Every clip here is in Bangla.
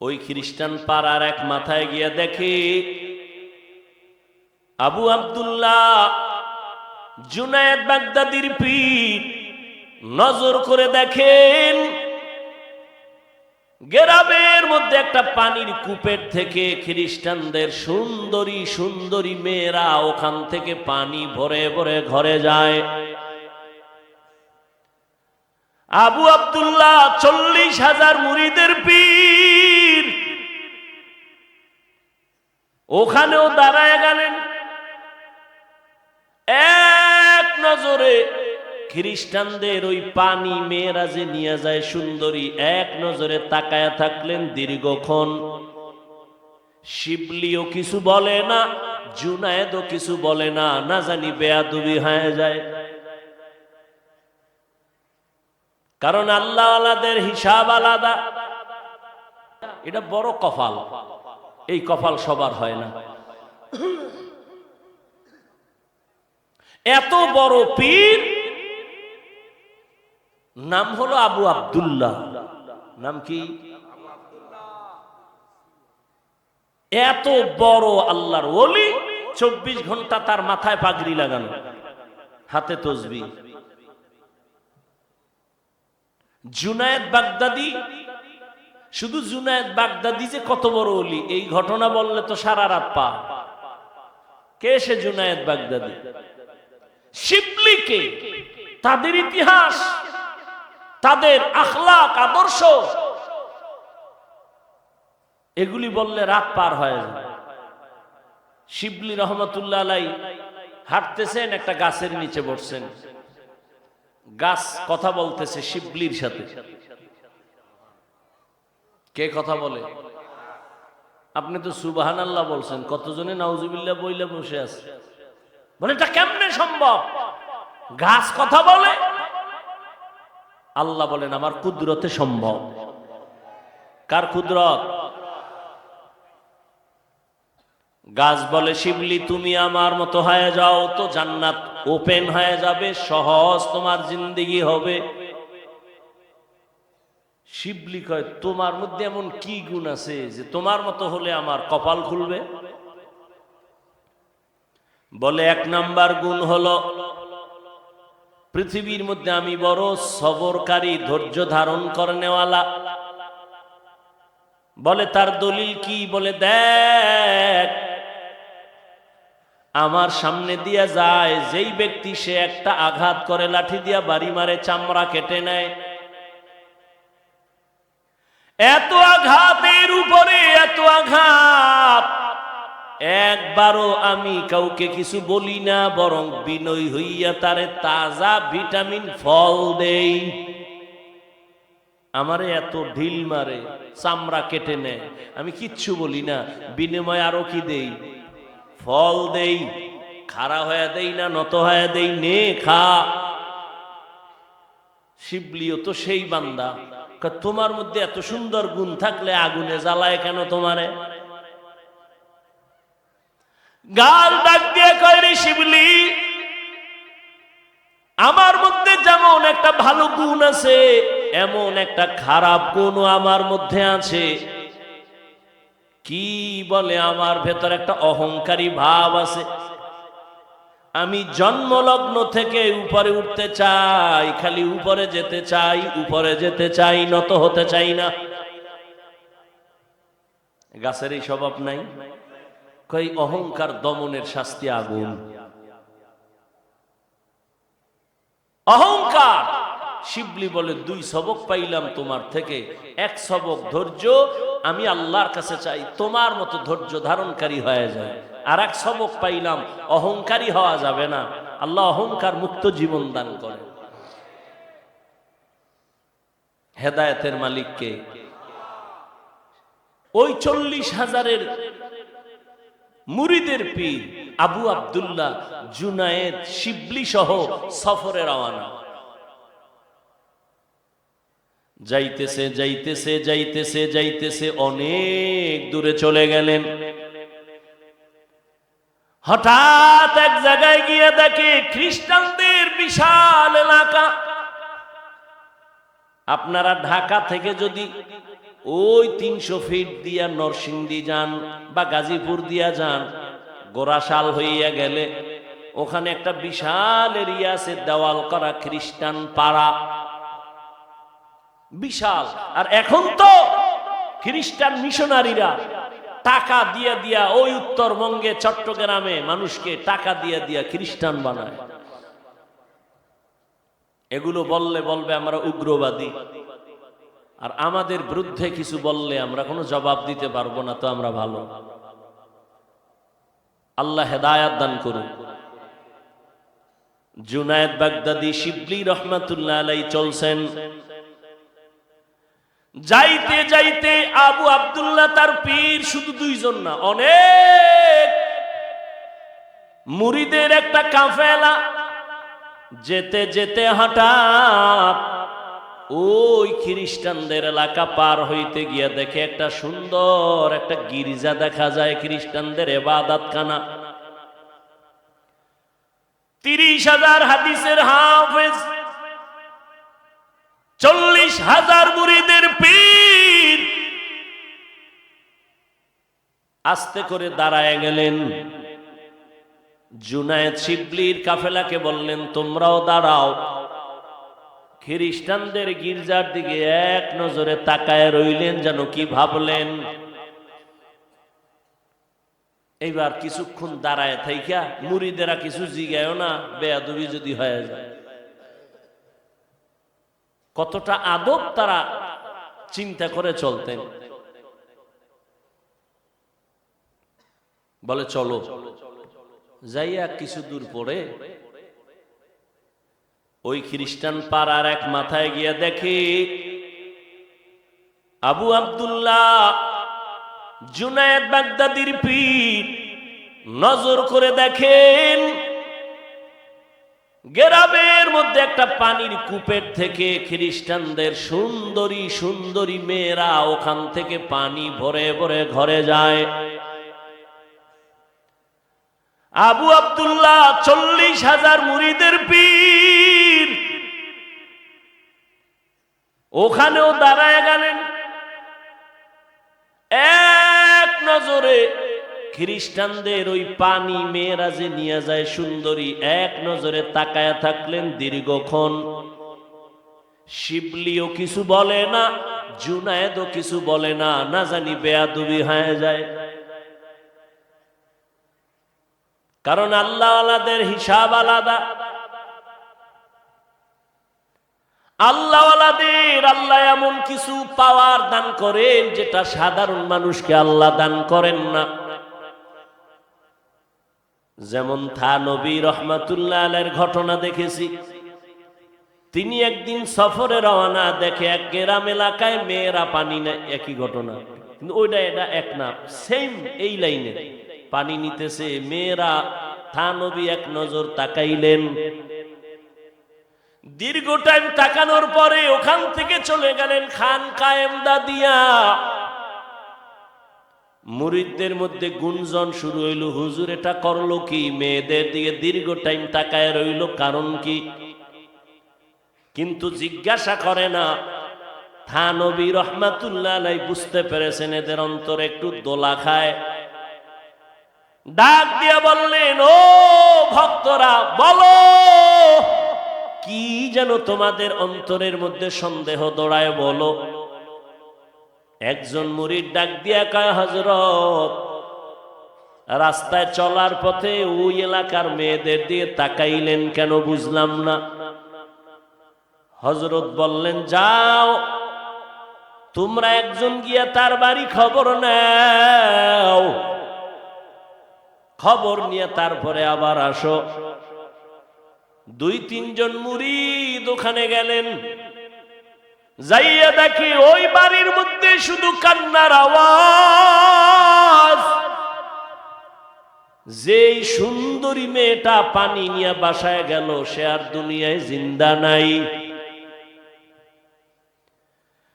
ওই খ্রিস্টান পাড়ার এক মাথায় গিয়ে দেখে আবু আব্দুল্লাহ জুনায়েদ বাগদাদির পীর। নজর করে দেখেন গ্রামের মধ্যে একটা পানির কূপের থেকে খ্রিস্টানদের সুন্দরী সুন্দরী মেয়েরা ওখান থেকে পানি ভরে ভরে ঘরে যায়। আবু আব্দুল্লাহ 40,000 মুরিদের পীর ওখানেও দাঁড়ায় গেলেন। এক নজরে খ্রিস্টানদের ওই পানি মেয়েরা যে নিয়ে যায় সুন্দরী, এক নজরে তাকায়া থাকলেন দীর্ঘক্ষণ। শিবলিও কিছু বলে না, জুনায়েদও কিছু বলে না, না জানি বেয়াদবি হয়ে যায়। কারণ আল্লাহ আলাদের হিসাব আলাদা। এটা বড় কপাল, এই কপাল সবার হয় না। এত বড় পীর, নাম হলো আবু আব্দুল্লাহ। নাম কি? এত বড় আল্লাহর ওলি, 24 ঘন্টা তার মাথায় পাগড়ি লাগানো, হাতে তসবিহ। জুনায়েদ বাগদাদি, শুধু জুনায়েদ বাগদাদি যে কত বড় ওলি, এই ঘটনা বললে তো সারা রাত পা। কে সে জুনায়েদ বাগদাদি? শিবলিকে, তাদের ইতিহাস, তাদের আখলাক আদর্শ, এগুলি বললে রাত পার হয়ে যায়। শিবলি রহমতুল্লাহ আলাই হাঁটতেছেন, একটা গাছের নিচে বসছেন। গাছ কথা বলতেছে শিবলির সাথে। কে কথা বলে? আপনি তো সুবহানাল্লাহ বলছেন, কতজনে নাউজুবিল্লাহ বইলে বসে আছে। বলে এটা কেমনে সম্ভব? গাছ কথা বলে? আল্লাহ বলেন আমার কুদরতে সম্ভব। কার কুদরত? গাছ বলে শিবলি তুমি আমার মতো হয়ে যাও তো জান্নাত ওপেন হয়ে যাবে, সহজ তোমার জিন্দেগি হবে। শিবলি কয় তোমার মধ্যে এমন কি গুণ আছে যে তোমার মতো হলে আমার কপাল খুলবে? বলে 1 নাম্বার গুণ হলো পৃথিবীর মধ্যে আমি বড় সবরকারী, ধৈর্য ধারণ করেনেওয়ালা। বলে তার দলিল কি? বলে দেখ, আমার সামনে দিয়া যায় যেই ব্যক্তি, সে একটা আঘাত করে লাঠি দিয়া বাড়ি মারে, চামড়া কেটে নেয়। এত আঘাতের উপরে এত আঘাত, একবারও আমি কাউকে কিছু বলি না, বরং বিনয় হইয়া তারে তাজা ভিটামিন ফল দেই। আমারে এত ঢিল মারে, চামড়া কেটে নেয়, আমি কিচ্ছু বলি না, বিনিময়ে আরো কি দেই? ফল দেই। খাড়া হয়ে দেই না, নত হয়ে দেই, নে খা। শিবলিও তো সেই বান্দা। তোমার মধ্যে এত সুন্দর গুণ থাকলে আগুনে জ্বালায় কেন তোমারে? গাল ডাক দিয়ে কয় রে শিবলি, আমার মধ্যে যেমন একটা ভালো গুণ আছে, এমন একটা খারাপ গুণও আমার মধ্যে আছে। কি বলে? আমার ভেতর একটা অহংকারী ভাব আছে। আমি জন্মলগ্ন থেকে উপরে উঠতে চাই, খালি উপরে যেতে চাই, উপরে যেতে চাই, নত হতে চাই না। গাছের এই স্বভাব নাই? কই অহংকার দমনের শাস্তি আগুন। অহংকার। শিবলি বলে 2 সবক পাইলাম তোমার থেকে। 1 সবক ধৈর্য, আমি আল্লাহর কাছে চাই তোমার মতো ধৈর্য ধারণকারী হয়ে যায়। আর 1 সবক পাইলাম, অহংকারী হওয়া যাবে না। আল্লাহ অহংকার মুক্ত জীবন দান করে। হেদায়েতের মালিককে। ওই 40,000 মুরিদের পীর আবু আব্দুল্লাহ জুনায়েদ শিবলি সহ সফরে রওনা। যাইতেছে যাইতেছে যাইতেছে যাইতেছে, অনেক দূরে চলে গেলেন। হঠাৎ এক জায়গায় গিয়ে দেখে খ্রিস্টানদের বিশাল এলাকা। আপনারা ঢাকা থেকে যদি ওই 300 ফিট দিয়া নরসিংদী যান বা গাজীপুর দিয়া যান, গোরাশাল হইয়া গেলে ওখানে একটা বিশাল এরিয়া আছে, দেওয়াল করা খ্রিস্টান পাড়া, বিশাল। আর এখন তো খ্রিস্টান মিশনারিরা টাকা দিয়া দিয়া ওই উত্তরবঙ্গে চট্টগ্রামে মানুষকে টাকা দিয়া দিয়া খ্রিস্টান বানায়। এগুলো বললে বলবে আমরা উগ্রবাদী, আর আমাদের বিরুদ্ধে কিছু বললে আমরা কোনো জবাব দিতে পারবো না, তো আমরা ভালো। আল্লাহ হেদায়াত দান করুন। জুনায়েদ বাগদাদি শিবলি রহমাতুল্লাহ আলাইহি চলছেন, যাইতে যাইতে আবু আব্দুল্লাহ তার পীর, শুধু দুইজন না, অনেক মুরিদের একটা কাফেলা, যেতে যেতে হঠাৎ ওই খ্রিস্টানদের এলাকা পার হইতে গিয়া দেখে একটা সুন্দর একটা গির্জা দেখা যায়, খ্রিস্টানদের ইবাদতখানা। 30,000 হাদিসের হাফেজ, 40,000 মুরিদের পীর আস্তে করে দাঁড়ায় গেলেন। জুনায়েদ শিবলির কাফেলাকে বললেন, তোমরাও দাঁড়াও। খ্রিস্টানদের গির্জার দিকে এক নজরে তাকায় রইলেন, যেন কি ভাবলেন। এইবার কিছুক্ষণ দাঁড়ায় থাইকা মুরিদেরা কিছু জিগায়ও না, বেয়াদবি যদি হয়ে যায়। কতটা আদব তারা চিন্তা করে চলতেন। বলে চলো, যাইয়া কিছু দূর পরে ওই খ্রিস্টান পাড়ার এক মাথায় গিয়া দেখে আবু আব্দুল্লাহ জুনায়েদ বাগদাদির পীর। নজর করে দেখেন গ্রামের মধ্যে একটা পানির কূপের থেকে খ্রিস্টানদের সুন্দরী সুন্দরী মেয়েরা ওখান থেকে পানি ভরে ভরে ঘরে যায়। আবু আব্দুল্লাহ 40,000 মুরিদের পীর ওখানেও দাঁড়ায় গেলেন। এক নজরে খ্রিস্টানদের ওই পানি মেয়েরা যে নিয়ে যায় সুন্দরী, এক নজরে তাকায়া থাকলেন দীর্ঘক্ষণ। শিবলিও কিছু বলে না, জুনায়েদও কিছু বলে না, না জানি বেয়াদবি হয়ে যায়। কারণ আল্লাহওয়ালাদের হিসাব আলাদা। আল্লাহওয়ালাদের আল্লাহ এমন কিছু পাওয়ার দান করেন যেটা সাধারণ মানুষকে আল্লাহ দান করেন না। যেমন থানবী রহমাতুল্লাহ আলাইহির ঘটনা দেখেছি। তিনি একদিন সফরে রওনা, দেখে এক গ্রাম এলাকায় মেয়েরা পানি নেয়। একই ঘটনা, কিন্তু ওইটা এটা এক না, সেম এই লাইনে পানি নিতেছে মেয়েরা। থানবী এক নজর তাকাইলেন। দীর্ঘ টাইম তাকানোর পরে ওখান থেকে চলে গেলেন খানকায়ে ইমদাদিয়া। মুরিদদের মধ্যে গুঞ্জন শুরু হইল, হুজুর এটা করলো কি? মেয়েদের দিকে দীর্ঘ টাইম তাকায় রইল, কারণ কি? কিন্তু জিজ্ঞাসা করে না। থানবী রহমাতুল্লাহ আলাইহি বুঝতে পেরেছেন এদের অন্তরে একটু দোলা খায়। ডাক দিয়া বললেন, ও ভক্তরা, বলো কি যেন তোমাদের অন্তরের মধ্যে সন্দেহ দৌড়ায়, বলো। একজন মুরিদ ডাক দিয়া কয়, হযরত, রাস্তায় চলার পথে ওই এলাকার মেয়েদের দিয়ে তাকাইলেন কেন, বুঝলাম না। হযরত বললেন, যাও তোমরা একজন গিয়া তার বাড়ি খবর নাও, খবর নিয়ে তারপরে আবার আসো। 2-3 জন মুরিদ ওখানে গেলেন। যাইয়া দেখি ওই বাড়ির মধ্যে শুধু কান্নার আওয়াজ। যেই সুন্দরী মেয়েটা পানি নিয়ে বাসায় গেল, সে আর দুনিয়ায় জিন্দা নাই।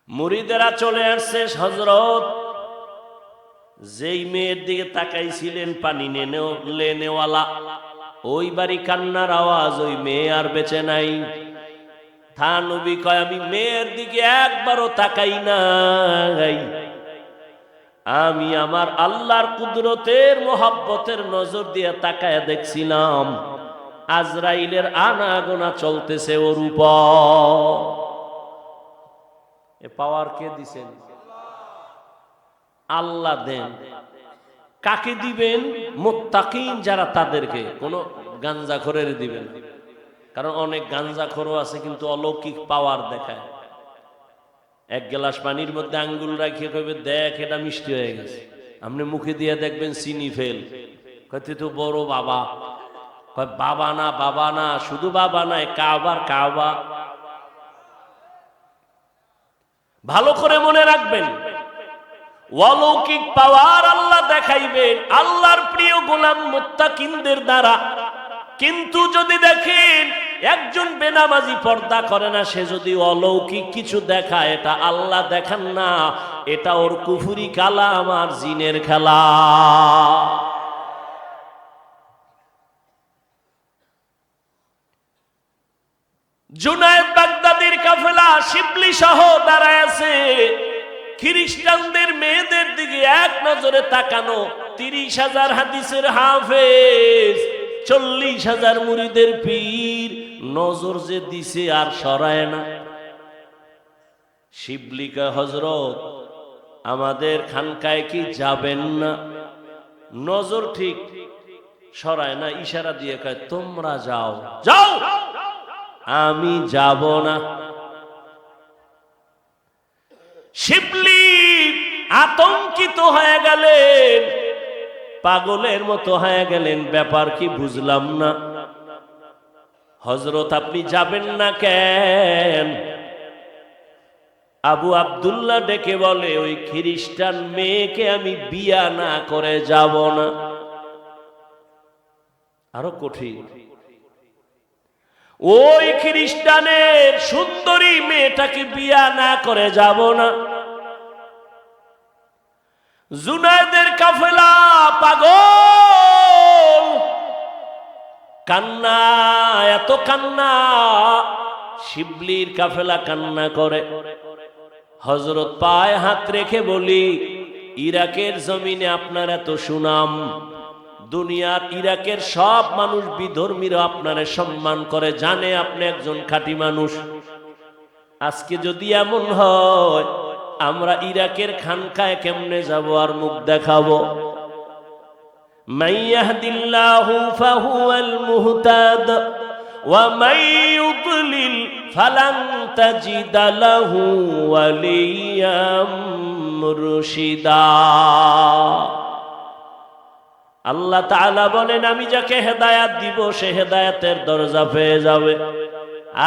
মুরিদেরা চলে আসছে। হযরত, যেই মেয়ের দিকে তাকাইছিলেন পানি নেওয়ালা, ওই বাড়ি কান্নার আওয়াজ, ওই মেয়ে আর বেঁচে নাই। থা নবী কয় আমি মেয়ের দিকে একবারও তাকাই নাই, আমি আমার আল্লাহর কুদরতের মোহাব্বতের নজর দিয়ে তাকায় দেখছিলাম আজরাইলের আনাগোনা চলতেছে ওর উপর। এ পাওয়ার কে দিছেন? আল্লাহ দেন। কাকে দিবেন? মুত্তাকিন যারা, তাদেরকে। কোনো গাঞ্জাখোরের দিবেন, কারণ অনেক গাঞ্জাখোরও আছে কিন্তু অলৌকিক পাওয়ার দেখায়। এক গ্লাস পানির মধ্যে আঙ্গুল রাখিয়ে কইবে দেখ এটা মিষ্টি হয়ে গেছে, আপনি মুখে দিয়ে দেখবেন চিনি ফেল, কইতে তো বড় বাবা। কয় বাবা না, বাবা না, শুধু বাবা নয়, কাবার কাবা। ভালো করে মনে রাখবেন, অলৌকিক পাওয়ার আল্লাহ দেখাইবেন আল্লাহর প্রিয় গোলাম মুত্তাকিনদের দ্বারা। কিন্তু যদি দেখেন একজন বেনামাজি পর্দা করে না, সে যদি অলৌকিক কিছু দেখায়, এটা আল্লাহ দেখান না, এটা ওর কুফরি কালাম আর জিনের খেলা। জুনায়েদ বাগদাদির কাফেলা শিবলি সহ দাঁড়ায় আছে, খ্রিস্টানদের মেয়েদের দিকে এক নজরে তাকানো। 30,000 হাদিসের হাফেজ, 40,000 মুরিদের পীর, নজর যে দিছে আর সরায় না। শিবলিকা হযরত আমাদের খানকায় কি যাবেন না? নজর ঠিক সরায় না, ইশারা দিয়ে কয় তোমরা যাও, যাও, আমি যাব না। শিবলি আতঙ্কিত হয়ে গেলেন, পাগলের মতো হয়ে গেলেন, ব্যাপার কি বুঝলাম না। হযরত আপনি যাবেন না কেন? আবু আব্দুল্লাহ ডেকে বলে ওই খ্রিস্টান মেয়েকে আমি বিয়া না করে যাব না। আরো কঠিন, ওই খ্রিস্টানের সুন্দরী মেয়েটাকে বিয়া না করে যাব না। জুনায়েদের কাফেলা পাগল, কান্না, এত কান্না, শিবলির কাফেলা কান্না করে। হযরত পায়ে হাত রেখে বলি, ইরাকের জমিনে আপনার এত সুনাম, দুনিয়ার ইরাকের সব মানুষ বিধর্মীরা আপনারে সম্মান করে, জানে আপনি একজন খাঁটি মানুষ। আজকে যদি এমন হয়, আমরা ইরাকের খানকায় কেমনে যাব আর মুখ দেখাবো? মাইয়াহদিল্লাহু ফাহুয়াল মুহতাদ ওয়া মান ইউদ্লিল ফালান তাজিদা লাহু ওয়ালিয়াম মুরশিদা। আল্লাহ তাআলা বলেন আমি যাকে হেদায়াত দিব সে হেদায়াতের দরজা পেয়ে যাবে,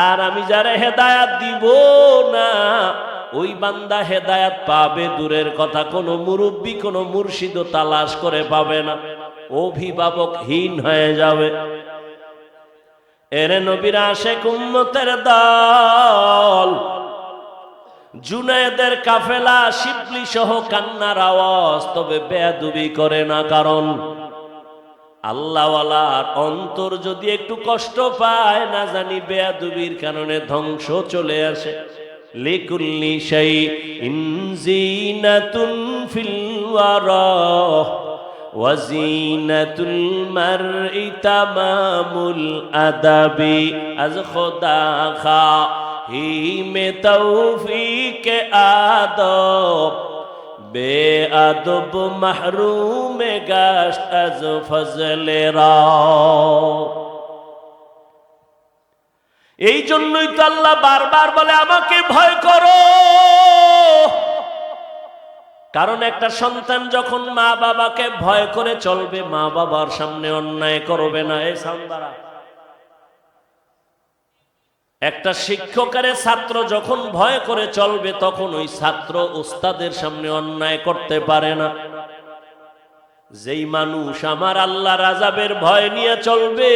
আর আমি যারে হেদায়াত দিব না ওই বান্দা হেদায়াত পাবে দূরের কথা, কোনো মুরব্বী কোনো মুর্শিদও তালাশ করে পাবে না, অভিভাবকহীন হয়ে যাবে। এরে নবীর আশিক উম্মতের দল, জুনায়েদের কাফেলা শিবলি সহ কান্নার আওয়াজ, তবে বেয়াদবি করে না, কারণ আল্লাহওয়ালার অন্তর যদি একটু কষ্ট পায়, না জানি বেয়াদবির কারণে ধ্বংস চলে আসে। লিকুল্লি শাইইন জিনাতুন ফিল ওয়ারা ওয়া জিনাতুল মারই তামামুল আদাবি। আজ খোদা খাহি মে তৌফিক আদব, বেআদব মাহরুম গাশত আজ ফজলে রাব। এই জন্যই তো আল্লাহ বারবার বলে আমাকে ভয় করো, কারণ একটা সন্তান যখন মা বাবাকে ভয় করে চলবে, মা বাবার সামনে অন্যায় করবে না। এই সামবারা, একটা শিক্ষকের ছাত্র যখন ভয় করে চলবে, তখন ওই ছাত্র ওস্তাদের সামনে অন্যায় করতে পারে না। যেই মানুষ আমার আল্লাহর আযাবের ভয় নিয়ে চলবে,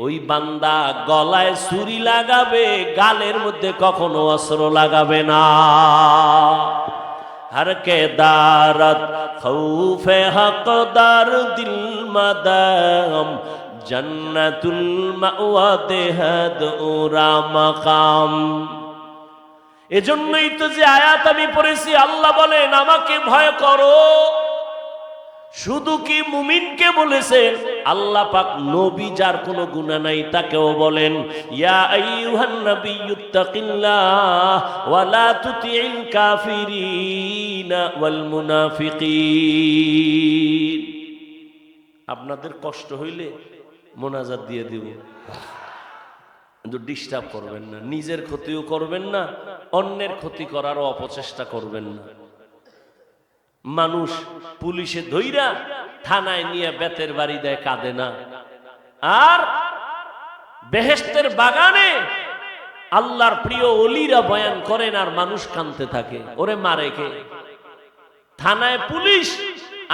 ওই বান্দা গলায় ছুরি লাগাবে, গালের মধ্যে কখনো অস্ত্র লাগাবে না। हर के दारत खौफे हकदार दिल मदाम জান্নাতুল মাওয়া দেহাদ ওরা মাকাম। এজন্যই তো যে আয়াত আমি পড়েছি, আল্লাহ বলেন আমাকে ভয় করো। শুধু কি মুমিনকে বলেছেন? আল্লাহ পাক নবী যার কোনো গুনাহ নাই তাকেও বলেন, ইয়া আইয়ুহান নাবিয়্যুত্তাকিল্লাহ ওয়া লা তুতিইল কাফিরিনা ওয়াল মুনাফিকিন। আপনাদের কষ্ট হইলে মোনাজাত দিয়ে দিব, কিন্তু ডিস্টার্ব করবেন না, নিজের ক্ষতিও করবেন না, অন্যের ক্ষতি করারও অপচেষ্টা করবেন না। মানুষ পুলিশে ধইরা থানায় নিয়ে বেতের বাড়ি দেয়, কাঁদে না। আর বেহেশতের বাগানে আল্লাহর প্রিয় ওলিরা বয়ান করেন আর মানুষ কাঁদতে থাকে, ওরে মারে কে? থানায় পুলিশ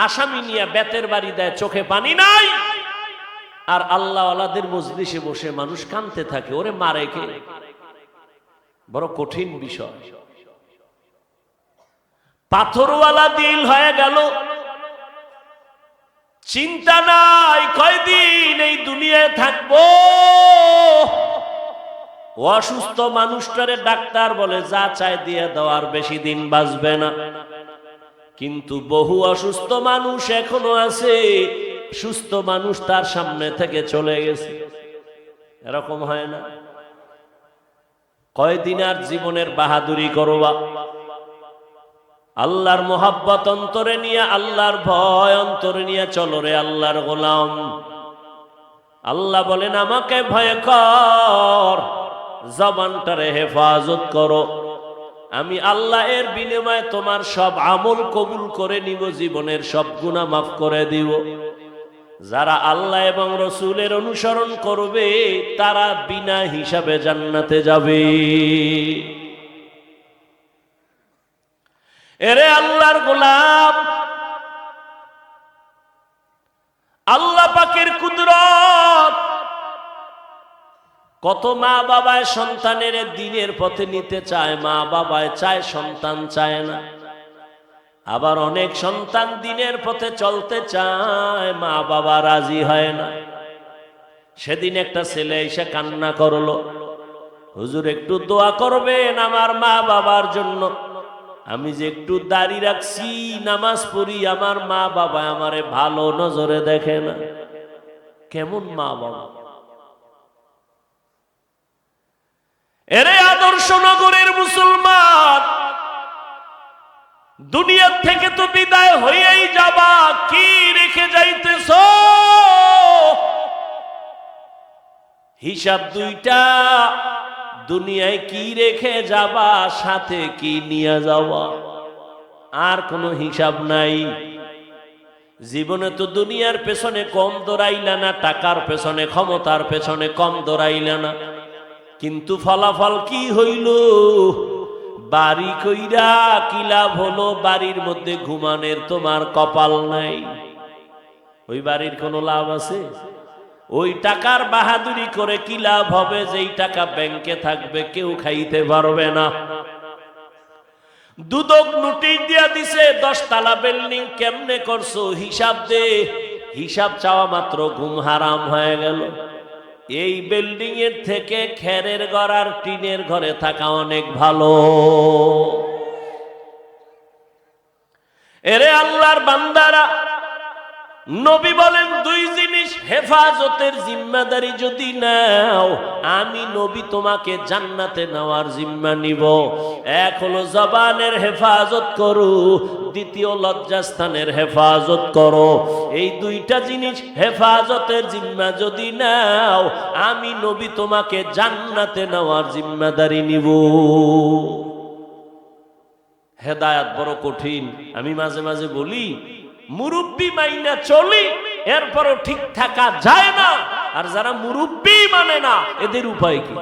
আসামি নিয়ে বেতের বাড়ি দেয়, চোখে পানি নাই, আর আল্লাহ ওয়ালাদের মজলিসে বসে মানুষ কাঁদতে থাকে, ওরে মারে কে? বড় কঠিন বিষয়। পাথরওয়ালা দিল হয়ে গেল, চিন্তা নাই কয়দিন এই দুনিয়ায় থাকবো। অসুস্থ মানুষটারে ডাক্তার বলে যা চায় দিয়ে দেওয়ার, বেশি দিন বাঁচবে না। কিন্তু বহু অসুস্থ মানুষ এখনো আছে, সুস্থ মানুষ তার সামনে থেকে চলে গেছে। এরকম হয় না? কয়দিন আর জীবনের বাহাদুরি করবা? আল্লাহর মোহাব্বত অন্তরে নিয়ে, আল্লাহর ভয় অন্তরে নিয়ে চলো রে আল্লাহর গোলাম। আল্লাহ বলেন আমাকে ভয় কর, জবানটারে হেফাজত করো, আমি আল্লাহ এর বিনিময়ে তোমার সব আমল কবুল করে নিব, জীবনের সব গুনাহ মাফ করে দিব। যারা আল্লাহ এবং রসুলের অনুসরণ করবে তারা বিনা হিসাবে জান্নাতে যাবে। এরে আল্লাহর গোলাম, আল্লাহ পাকের কুদরত। কত মা বাবায় সন্তানের দ্বীনের পথে নিতে চায়, মা বাবায় চায়, সন্তান চায় না। আবার অনেক সন্তান দ্বীনের পথে চলতে চায়, মা বাবা রাজি হয় না। সেদিন একটা ছেলে এসে কান্না করলো, হুজুর একটু দোয়া করবেন আমার মা বাবার জন্য। আমি যে একটু দাড়ি রাখছি, নামাজ পড়ি, আমার মা বাবা আমারে ভালো নজরে দেখে না। কেমন মা বাবা? এরে আদর্শ নগরের মুসলমান, দুনিয়া থেকে তো বিদায় হয়েই যাবা, কি রেখে যাইতেছ? হিসাব দুইটা, দুনিয়ায় কি রেখে যাবা, সাথে কি নিয়ে যাবা, আর কোনো হিসাব নাই। জীবনে তো দুনিয়ার পেছনে কম দৌড়াইলা না, টাকার পেছনে, ক্ষমতার পেছনে কম দৌড়াইলা না, কিন্তু ফলাফল কি হইল? বাড়ি কইরা কি লাভ হলো? বাড়ির মধ্যে ঘুমানের তোমার কপাল নাই, ওই বাড়ির কোনো লাভ আছে? ওই টাকার বাহাদুরি করে কি লাভ হবে? যেই টাকা ব্যাংকে থাকবে কেউ খাইতে পারবে না। দুদক নোটিশ দিয়া দিছে 10 তলা বিল্ডিং কেমনে করছো, হিসাব দে। হিসাব চাওয়া মাত্র ঘুম হারাম হয়ে গেল। এই বিল্ডিং এর থেকে খেরের ঘর আর টিনের ঘরে থাকা অনেক ভালো। এরে আল্লাহর বান্দারা, নবী বলেন দুই জিনিস হেফাজতের জিম্মাদারি যদি নাও, আমি নবী তোমাকে জান্নাতে নেওয়ার জিম্মা নিব। এক হলো জবানের হেফাজত করো, দ্বিতীয় লজ্জাস্থানের হেফাজত করো। এই দুইটা জিনিস হেফাজতের জিম্মা যদি নাও, আমি নবী তোমাকে জান্নাতে নেওয়ার জিম্মাদারি নিব। হেদায়াত বড় কঠিন। আমি মাঝে মাঝে বলি, মুরব্বি মাইনা চলি, এরপরও ঠিক থাকা যায় না। আর যারা মুরব্বি মানে না, এদের উপায় কি?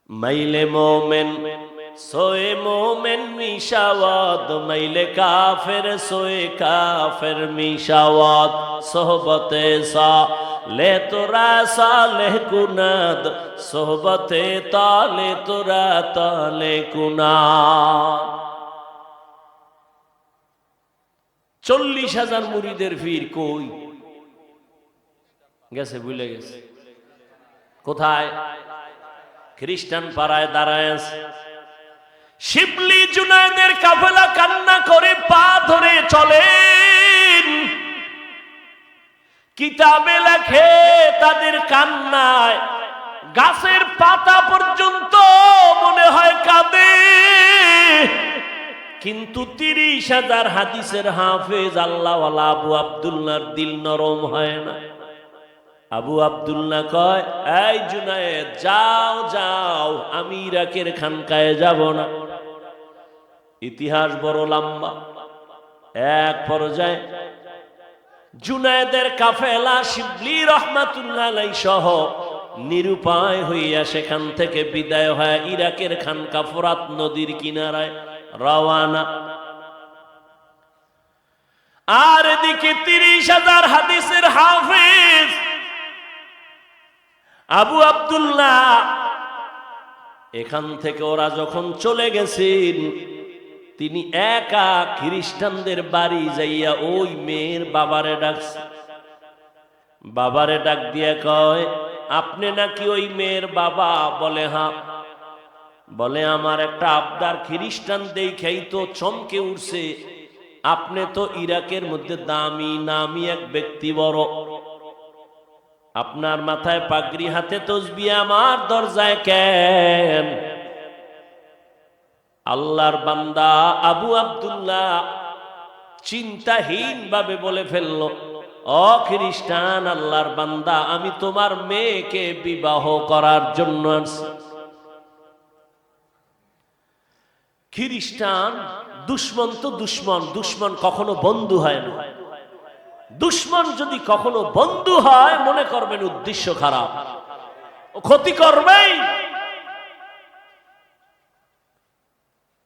মাইলে মোমেন সোয়ে মোমেন মিশাওয়াত, মাইলে কাফের সোয়ে কাফের মিশাওয়াত। সোহবতে সা লে তোরা সালে কুনাদ, সোহবতে তালে তোরা তালে কুনাদ। 40,000 মুরিদের ভিড় কই? গেছে, ভুলে গেছে। কোথায়? খ্রিস্টান পাড়ায় দাঁড়ায় আছে। শিবলি জুনায়েদের কাফেলা কান্না করে পা ধরে চলেন। কিতাবে লেখে তাদের কান্নায় গাছের পাতা পর্যন্ত মনে হয় কাঁদে। কিন্তু 30,000 হাদিসের হাফেজ আল্লাহওয়ালা আবু আব্দুল্লাহর দিল নরম হয় না। আবু আব্দুল্লাহ কয়, এই জুনায়েদ যাও যাও, আমি ইরাকের খানকায় যাব না। ইতিহাস বড় লম্বা। এক পর্যায়ে জুনায়েদের কাফেলা শিবলি রহমাতুল্লাহ আলাইহি সহ নিরুপায় হইয়া সেখান থেকে বিদায় হয় ইরাকের খানকা ফোরাত নদীর কিনারায় রওয়ানা। আর এদিকে 30,000 হাদিসের হাফেজ আবু আব্দুল্লাহ এখান থেকে ওরা যখন চলে গেছেন, তিনি একা খ্রিস্টানদের বাড়ি যাইয়া ওই মেয়ের বাবারে ডাকছে। বাবারে ডাক দিয়া কয়, আপনি নাকি ওই মেয়ের বাবা? বলে হ্যাঁ। বলে আমার একটা আবদার, খ্রিস্টান দেখেই তো চমকে উঠছে, আপনি তো ইরাকের মধ্যে দামি নামি এক ব্যক্তি, বড়, আপনার মাথায় পাগড়ি, হাতে তসবিহ, আমার দরজায় কেন? আল্লাহর বান্দা আবু আব্দুল্লাহ চিন্তাহীন ভাবে বলে ফেলল, ও খ্রিস্টান আল্লাহর বান্দা, আমি তোমার মেয়েকে বিবাহ করার জন্য আসছি। খ্রিস্টান দুশ্মন তো দুশ্মন, দুশ্মন কখনো বন্ধু হয় না। দুশ্মন যদি কখনো বন্ধু হয়, মনে করবেন উদ্দেশ্য খারাপ, ও ক্ষতি করবেই।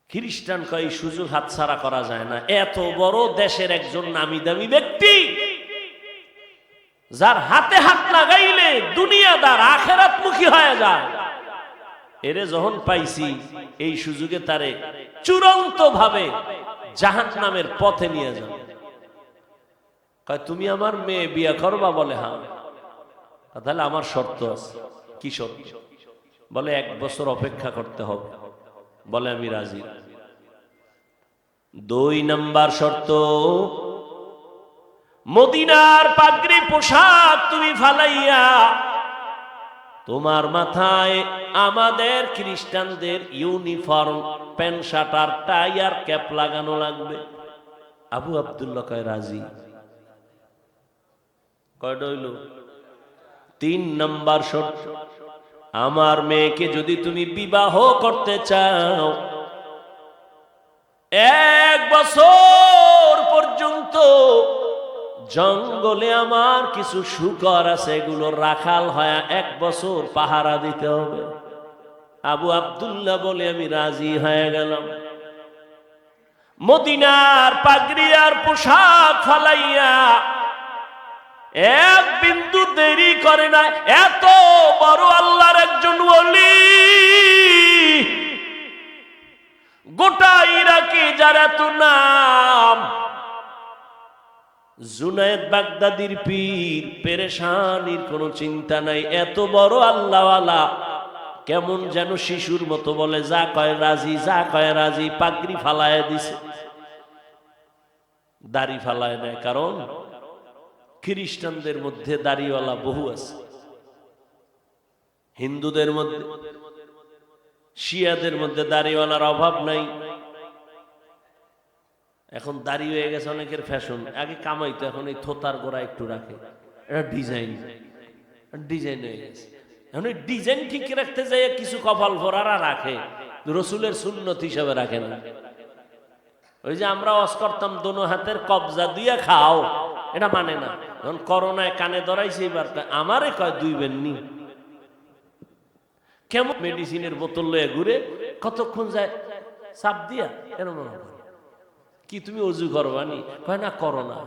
খ্রিস্টান কয় সুযোগ হাতছাড়া করা যায় না। এত বড় দেশের একজন নামি দামি ব্যক্তি, যার হাতে হাত লাগাইলে দুনিয়াদার আখেরাতমুখী হয়ে যায়, এরে যখন পাইছি এই সুযোগে তারে চূড়ান্ত ভাবে জাহান্নামের পথে নিয়ে যাও। কয় তুমি আমার মেয়ে বিয়ে করবা? বলে হ্যাঁ। তাহলে আমার শর্ত আছে। কি শর্ত? বলে 1 বছর অপেক্ষা করতে হবে। বলে আমি রাজি। 2 নাম্বার শর্ত, মদিনার পাগড়ি পোশাক তুমি ফালাইয়া তোমার মাথায় আমাদের খ্রিস্টানদের ইউনিফর্ম, প্যান্ট শার্ট আর টাই আর ক্যাপ লাগানো লাগবে। আবু আব্দুল্লাহ কয় রাজি। কয়টা হইল? 3 নাম্বার শর্ত, আমার মেয়েকে যদি তুমি বিবাহ করতে চাও, 1 বছর পর্যন্ত জঙ্গলে আমার কিছু শূকর আছে, এগুলো রাখাল হয়ে 1 বছর পাহারা দিতে হবে। আবু আব্দুল্লাহ বলে আমি রাজি হয়ে গেলাম। মদিনার পাগড়ি আর পোশাক ফালাইয়া 1 বিন্দু দেরি করে না। এত বড় আল্লাহর একজন ওলি, গোটা ইরাকে যার এত নাম, জুনায়েদ বাগদাদির পীর, পেরেশানির কোনো চিন্তা নাই। এত বড় আল্লাহওয়ালা কেমন যেন শিশুর মতো বলে যা কয় রাজি, যা কয় রাজি। পাগড়ি ফালায় দিছে, দাড়ি ফালায় নেয়। কারণ খ্রিস্টানদের মধ্যে দাড়িওয়ালা বহু আছে, হিন্দুদের মধ্যে, শিয়াদের মধ্যে দাড়িওয়ালার অভাব নাই। এখন দাড়ি হয়ে গেছে অনেকের ফ্যাশন। আগে কামাইতো, এখন এই থোতার গোড়া একটু রাখে, এটা ডিজাইন, ডিজাইন হয়ে গেছে। এখন এই ডিজাইন ঠিক রাখতে যাই কিছু কপাল ভরারা রাখে, রসুলের সুন্নত হিসাবে রাখে না। ওই যে আমরা ওয়াজ করতাম দোনো হাতের কবজা দিয়ে খাও, এটা মানে না। যখন করোনায় কানে ধরাইছে, এবার আমারে কয় 2 বেননি, কেমন মেডিসিনের বোতল লয়ে ঘুরে, কতক্ষণ যায় চাপ দিয়া এরকম। কি তুমি অজু করবানি? কয় না, করো না।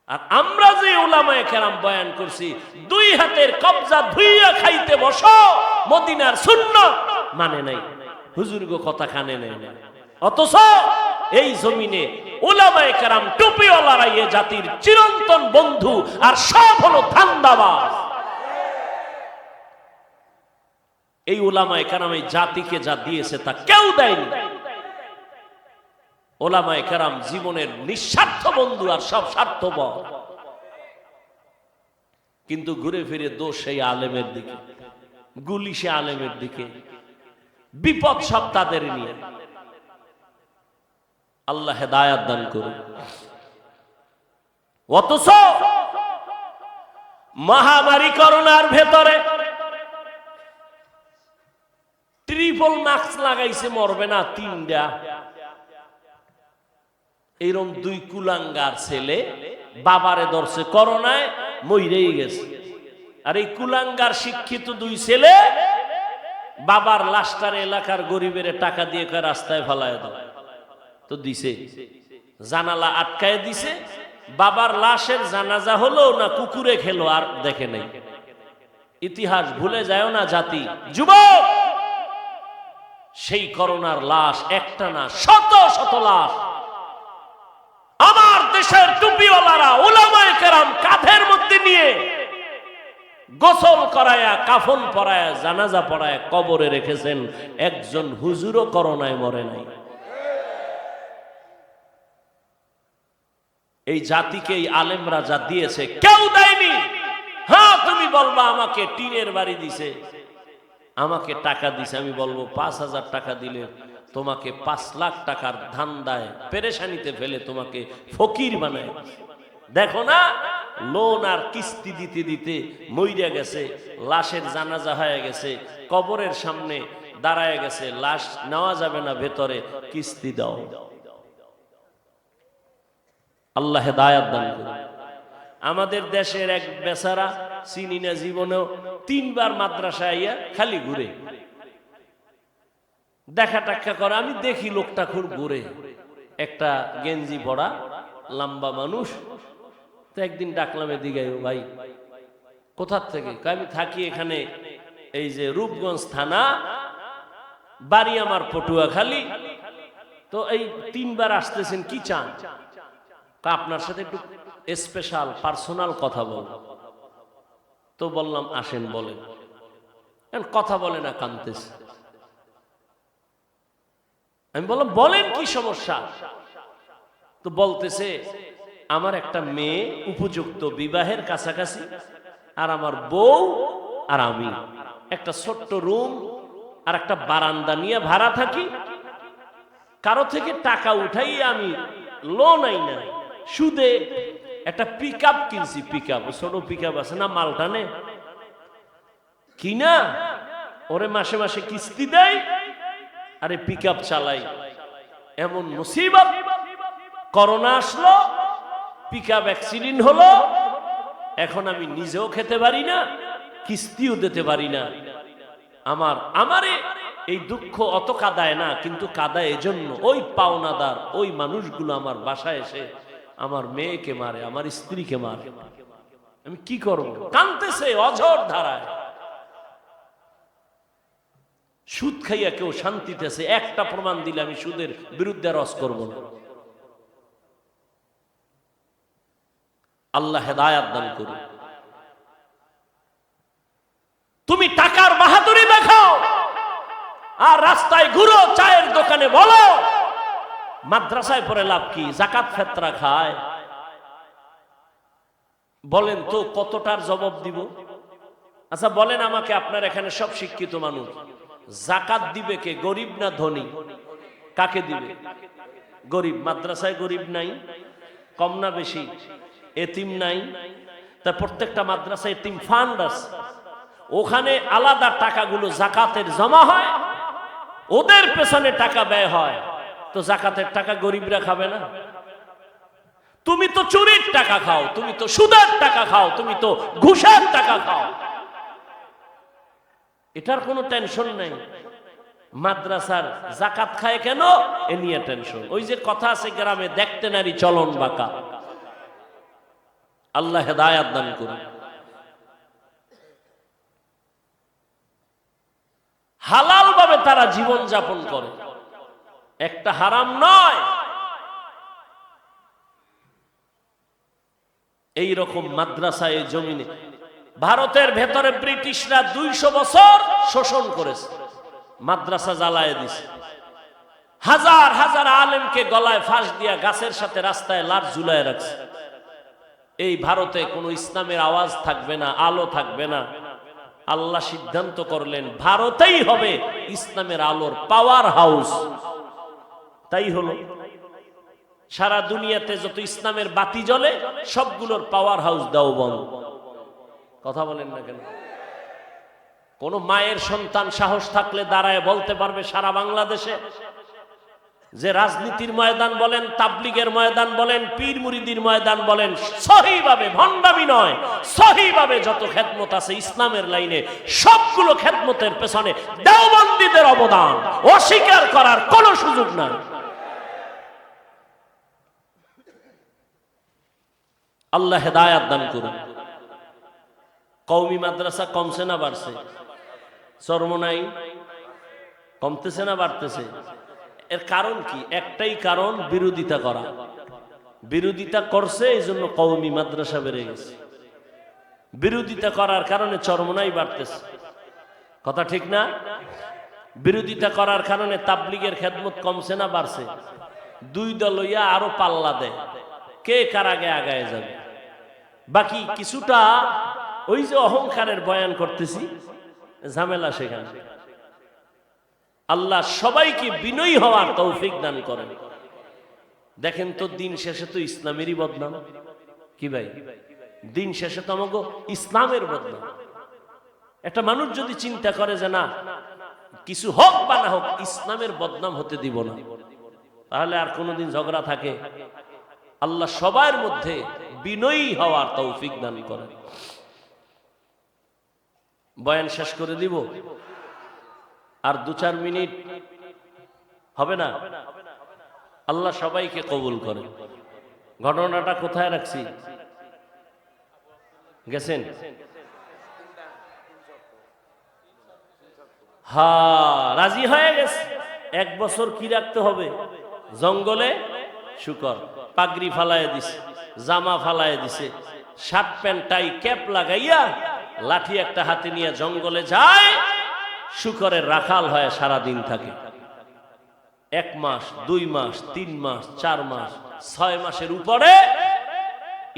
আর আমরা যে উলামায়ে কেরাম বয়ান করছি, 2 হাতের কবজা ধুইয়া খাইতে বসো, মদিনার সুন্নাত মানে নাই, হুজুর গো কথা কানে নেই না। অথচ এই জমিনে উলামায়ে কেরাম টুপিওয়ালারা এই জাতির চিরন্তন বন্ধু, আর সব হলো ধান্দাবাজ। এই উলামায়ে কেরাম এই জাতিকে যা দিয়েছে তা কেউ দেয়নি। উলামায়ে কেরাম জীবনের নিঃস্বার্থ বন্ধু, আর সব স্বার্থপর। কিন্তু ঘুরে ফিরে দোষ সেই আলেমের দিকে, গুলি সে আলেমের দিকে, বিপদ সব তাদের নিয়ে। আল্লাহ হেদায়াত দান করুন। অথচ মহামারী করোনার ভেতরে ট্রিপল মাস্ক লাগাইছে, মরবে না তিনটা। এইরকম দুই কুলাঙ্গার ছেলে বাবারে ধরছে করোনায়, মইরেই গেছে। আর এই কুলাঙ্গার শিক্ষিত দুই ছেলে বাবার লাশটার এলাকার গরিবের টাকা দিয়ে রাস্তায় ফেলায় দাও, তো দিছে, জানালা আটকায় দিছে। বাবার লাশের জানাজা হলো না কুকুরে খেলো, আর দেখে নাই। ইতিহাস ভুলে যায় না জাতি। যুবক, সেই করোনার লাশ একটা না, শত শত লাশ আমার দেশের টুপিওয়ালারা উলামায়ে কেরাম কাঁধের মধ্যে নিয়ে গোসল করায়া, কাফন পরায়া, জানাজা পড়ায়া কবরে রেখেছেন। একজন হুজুরও করোনায় মরে নাই। এই জাতিকে এই আলেমরা যা দিয়েছে কেউ দেয়নি। হ্যাঁ, তুমি বলবা আমাকে টিনের বাড়ি দিছে, আমাকে টাকা দিছে। আমি বলবো 5,000 টাকা দিলে তোমাকে 5 লাখ টাকার ধান্দায় পেরেশানিতে ফেলে তোমাকে ফকির বানায়। দেখো না, লোন আর কিস্তি দিতে দিতে মইরা গেছে, লাশের জানাজা হয়ে গেছে, কবরের সামনে দাঁড়ায় গেছে, লাশ নেওয়া যাবে না ভেতরে, কিস্তি দাও। আল্লাহ হেদায়াত দান করুন। আমাদের দেশের এক বেচারা চিনি না, জীবনেও 3 বার মাদ্রাসা আইয়া খালি ঘুরে দেখা টাক্কা করে। আমি দেখি লোকটা খুব ঘুরে, একটা গেঞ্জি পরা লম্বা মানুষ। তো একদিন ডাকলাম এদিকে, ভাই কোথার থেকে? আমি থাকি এখানে, এই যে রূপগঞ্জ থানা, বাড়ি আমার পটুয়াখালী। তো এই 3 বার আসতেছেন, কি চান? আপনার সাথে একটু স্পেশাল পার্সোনাল কথা বল। তো বললাম আসেন, বলেন। কথা বলে না, কাঁদতেছে। আমি বললাম বলেন কি সমস্যা? তো বলতেছে আমার একটা মেয়ে উপযুক্ত বিবাহের কাছাকাছি, আর আমার বউ আর আমি একটা ছোট্ট রুম আর একটা বারান্দা নিয়ে ভাড়া থাকি। কারো থেকে টাকা উঠাই আমি লোন আই না, সুদে একটা পিকআপ কিনছি। পিকআপ, ছোট পিকআপ আছে না, মালটানে কিনা ওরে মাসে মাসে কিস্তি দেয়, আরে পিকআপ চালাই। এমন মুসিবত, করোনা আসলো, পিকআপ অ্যাক্সিডেন্ট হলো, এখন আমি নিজেও খেতে পারি না, কিস্তিও দিতে পারি না। আমারে এই দুঃখ অত কাঁদায় না, কিন্তু কাঁদায় এজন্য ওই পাওনাদার ওই মানুষগুলো আমার বাসায় এসে আমার মেয়েকে মারে, আমার স্ত্রীকে মারে। আমি কি করব? কাঁদতেছে অঝোর ধারায়। সুদ খাইয়া কেউ শান্তিতেছে, একটা প্রমাণ দিলে আমি সুদের বিরুদ্ধে রস করব না। আল্লাহ হেদায়াত দান করুন। তুমি টাকার বাহাদুরি দেখাও আর রাস্তায় ঘুরো, চায়ের দোকানে বলো, মাদ্রাসায় পড়ে লাভ কি? যাকাত ফেতরা খায়। বলেন তো কতটার জবাব দিব? আচ্ছা বলেন আমাকে, আপনার এখানে সব শিক্ষিত মানুষ, যাকাত দিবে কে? গরিব না ধনী? কাকে দিবে? গরিব। মাদ্রাসায় গরিব নাই? কম না বেশি? এতিম নাই? তা প্রত্যেকটা মাদ্রাসায় এতিম ফান্ড আছে, ওখানে আলাদা টাকাগুলো যাকাতের জমা হয়, ওদের পেছনে টাকা ব্যয় হয়। তো যাকাতের টাকা গরিবরা খাবে না? তুমি তো চুরির টাকা খাও, তুমি তো সুদের টাকা খাও, তুমি তো ঘুষের টাকা খাও। এটার কোনো টেনশন নাই। মাদ্রাসার যাকাত খায় কেন, এ নিয়ে টেনশন। ওই যে কথা আছে গ্রামে, দেখতে নারী চলন বাঁকা। আল্লাহ হেদায়াত দান করুন। হালাল ভাবে তারা জীবন যাপন করে, একটা হারাম নয়। এই রকম মাদ্রাসা এই জমিনে ভারতের ভেতরে ব্রিটিশরা 200 বছর শোষণ করেছে, মাদ্রাসা জ্বালায় দিছে, হাজার হাজার আলেমকে গলায় ফাঁস দিয়া গাছের সাথে রাস্তায় লাশ ঝুলায় রাখছে। এই ভারতে কোনো ইসলামের আওয়াজ থাকবে না, আলো থাকবে না। আল্লাহ সিদ্ধান্ত করলেন ভারতেই হবে ইসলামের আলোর পাওয়ার হাউস। তাই হলো, সারা দুনিয়াতে যত ইসলামের বাতি জ্বলে সবগুলোর পাওয়ার হাউস দেওবন্দ। কথা বলেন না কেন? কোন মায়ের সন্তান সাহস থাকলে দাঁড়ায় বলতে পারবে সারা বাংলাদেশে যে রাজনীতির ময়দান বলেন, তাবলিগের ময়দান বলেন, পীর মুরিদির ময়দান বলেন, সহিভাবে, ভণ্ডামি নয়, সহিভাবে যত খেদমত আছে ইসলামের লাইনে সবগুলো খেদমতের পেছনে দেওবন্দীদের অবদান অস্বীকার করার কোনো সুযোগ নাই। আল্লাহ হেদায়াত দান করুন। কওমি মাদ্রাসা কমছে না বাড়ছে? চরমোনাই কমতেছে না বাড়তেছে? এর কারণ কি? একটাই কারণ, বিরোধিতা করা। বিরোধিতা করছে এই জন্য কওমি মাদ্রাসা বেড়ে গেছে। বিরোধিতা করার কারণে চরমোনাই বাড়তেছে। কথা ঠিক না? বিরোধিতা করার কারণে তাবলিগের খেদমত কমছে না বাড়ছে? দুই দল হইয়া আরো পাল্লা দেয়, কে কার আগে আগায় যাবে। বাকি কিছুটা ওই যে অহংকারের বয়ান করতেছি, ঝামেলা সেখানে। আল্লাহ সবাইকে বিনয়ী হওয়ার তৌফিক দান করেন। দেখেন তো, দিন শেষে তো ইসলামেরই বদনাম। কি ভাই, দিন শেষে তো আমাকে ইসলামের বদনাম। একটা মানুষ যদি চিন্তা করে যে না, কিছু হোক বা না হোক ইসলামের বদনাম হতে দিব না, তাহলে আর কোনোদিন ঝগড়া থাকে? আল্লাহ সবার মধ্যে বিনয়ী হওয়ার তৌফিক দান করেন। বয়ান শেষ করে দিব, আর 2-4 মিনিট হবে না? আল্লাহ সবাইকে কবুল করে। ঘটনাটা কোথায় রাখছি? গেছেন? রাজি হয়ে গেছে। 1 বছর কি রাখতে হবে? জঙ্গলে শুকর, পাগড়ি ফালায় দিছে, জামা ফালায় দিছে, শার্ট প্যান্ট টাই ক্যাপ লাগাইয়া লাঠি একটা হাতে নিয়ে জঙ্গলে যায়, শুকরের রাখাল হয়ে সারা দিন থাকে। 1 মাস, 2 মাস, 3 মাস, 4 মাস, 6 মাসের উপরে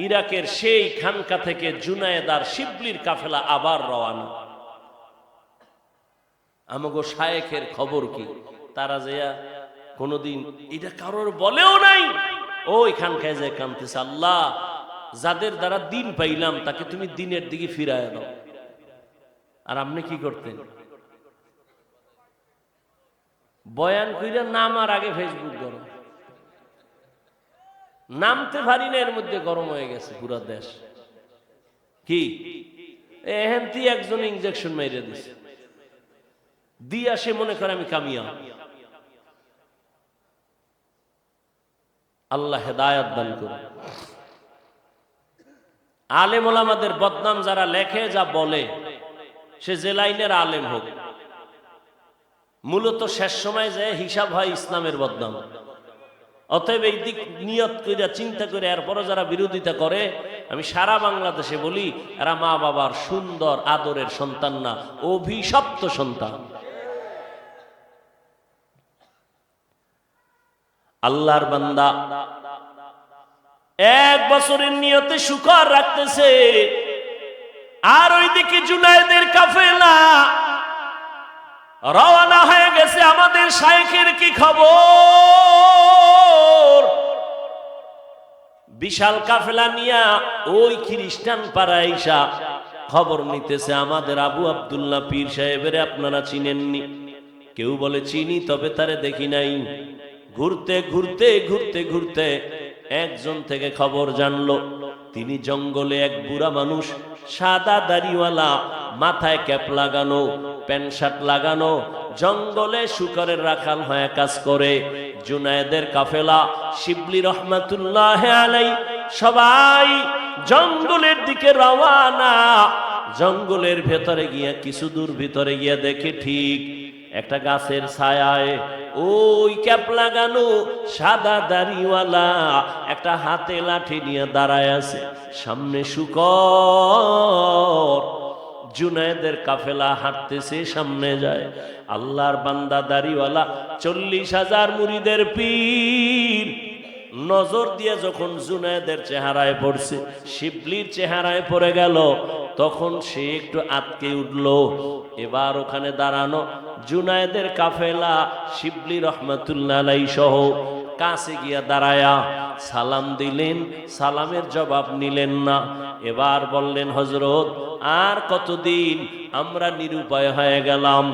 ইরাকের সেই খানকা থেকে জুনায়েদার শিবলির কাফেলা আবার রওয়ানা। আমাগো শায়েখের খবর কি? তারা যে কোনদিন এটা কারোর বলেও নাই, ওইখানকায় যে কানতেছে, আল্লাহ যাদের দ্বারা দিন পাইলাম তাকে তুমি দিনের দিকে ফিরায় দাও। আর আপনি কি করতেন? বয়ান কইরা নামার আগে ফেসবুক গরম, নামতে পারি না, এর মধ্যে গরম হয়ে গেছে পুরা দেশ। কি এহেনতি একজন ইনজেকশন মেরে দিছে, দিয়া সে মনে করে আমি কামিয়া। আল্লাহ হেদায়াত দান করুন। আলেম ওলামাদের বদনাম যারা লেখে, যা বলে, সে যে লাইনের আলেম হোক, মূলত শেষ সময় যে হিসাব হয় ইসলামের বদনাম। অতএব এই দিক নিয়ত করে চিন্তা করে এরপরও যারা বিরোধিতা করে, আমি সারা বাংলাদেশে বলি, এরা মা বাবার সুন্দর আদরের সন্তান না, অভিশপ্ত সন্তান। আল্লাহর বান্দা 1 বছরের নিয়তে শুকর রাখতেছে, আর ওইদিকে জুনায়েদের কাফেলা রওনা হয়ে গেছে। আমাদের শায়েখের কি খবর? বিশাল কাফেলা নিয়া ওই খ্রিস্টান পাড়ায় আইসা খবর নিতেছে, আমাদের আবু আব্দুল্লাহ পীর সাহেবের আপনারা চিনেননি? কেউ বলে চিনি, তবে তারে দেখি নাই। ঘুরতে ঘুরতে ঘুরতে ঘুরতে একজন থেকে খবর জানলো, তিনি জঙ্গলে এক বুড়া মানুষ, সাদা দাড়িওয়ালা, মাথায় ক্যাপ লাগানো, প্যান্ট শার্ট লাগানো, জঙ্গলে শুকরের রাখাল হয়ে কাজ করে। জুনায়েদের কাফেলা শিবলি রহমাতুল্লাহ আলাই সবাই জঙ্গলের দিকে রওয়ানা। জঙ্গলের ভেতরে গিয়া কিছু দূর ভিতরে গিয়া দেখে ঠিক একটা গাছের ছায়ায় ওই ক্যাপ লাগানো সাদা দাড়িওয়ালা একটা হাতে লাঠি নিয়ে দাঁড়ায় আছে, সামনে শুকর। জুনায়েদের কাফেলা হাঁটতেছে, সামনে যায়। আল্লাহর বান্দা দাড়িওয়ালা 40,000 মুরিদের পীর নজর দিয়ে যখন জুনায়েদের চেহারায় পড়ছে, শিবলির চেহারায় পড়ে গেল, তখন সে একটু আটকে উঠল। এবার ওখানে দাঁড়ানো জুনায়েদের কাফেলা শিবলি রহমাতুল্লাহ আলাইহি সহ কাছে গিয়া দাঁড়ায়া সালাম দিলেন, সালামের জবাব নিলেন না। এবার বললেন, হযরত আর কতদিন আমরা নিরুপায় হয়ে গেলাম,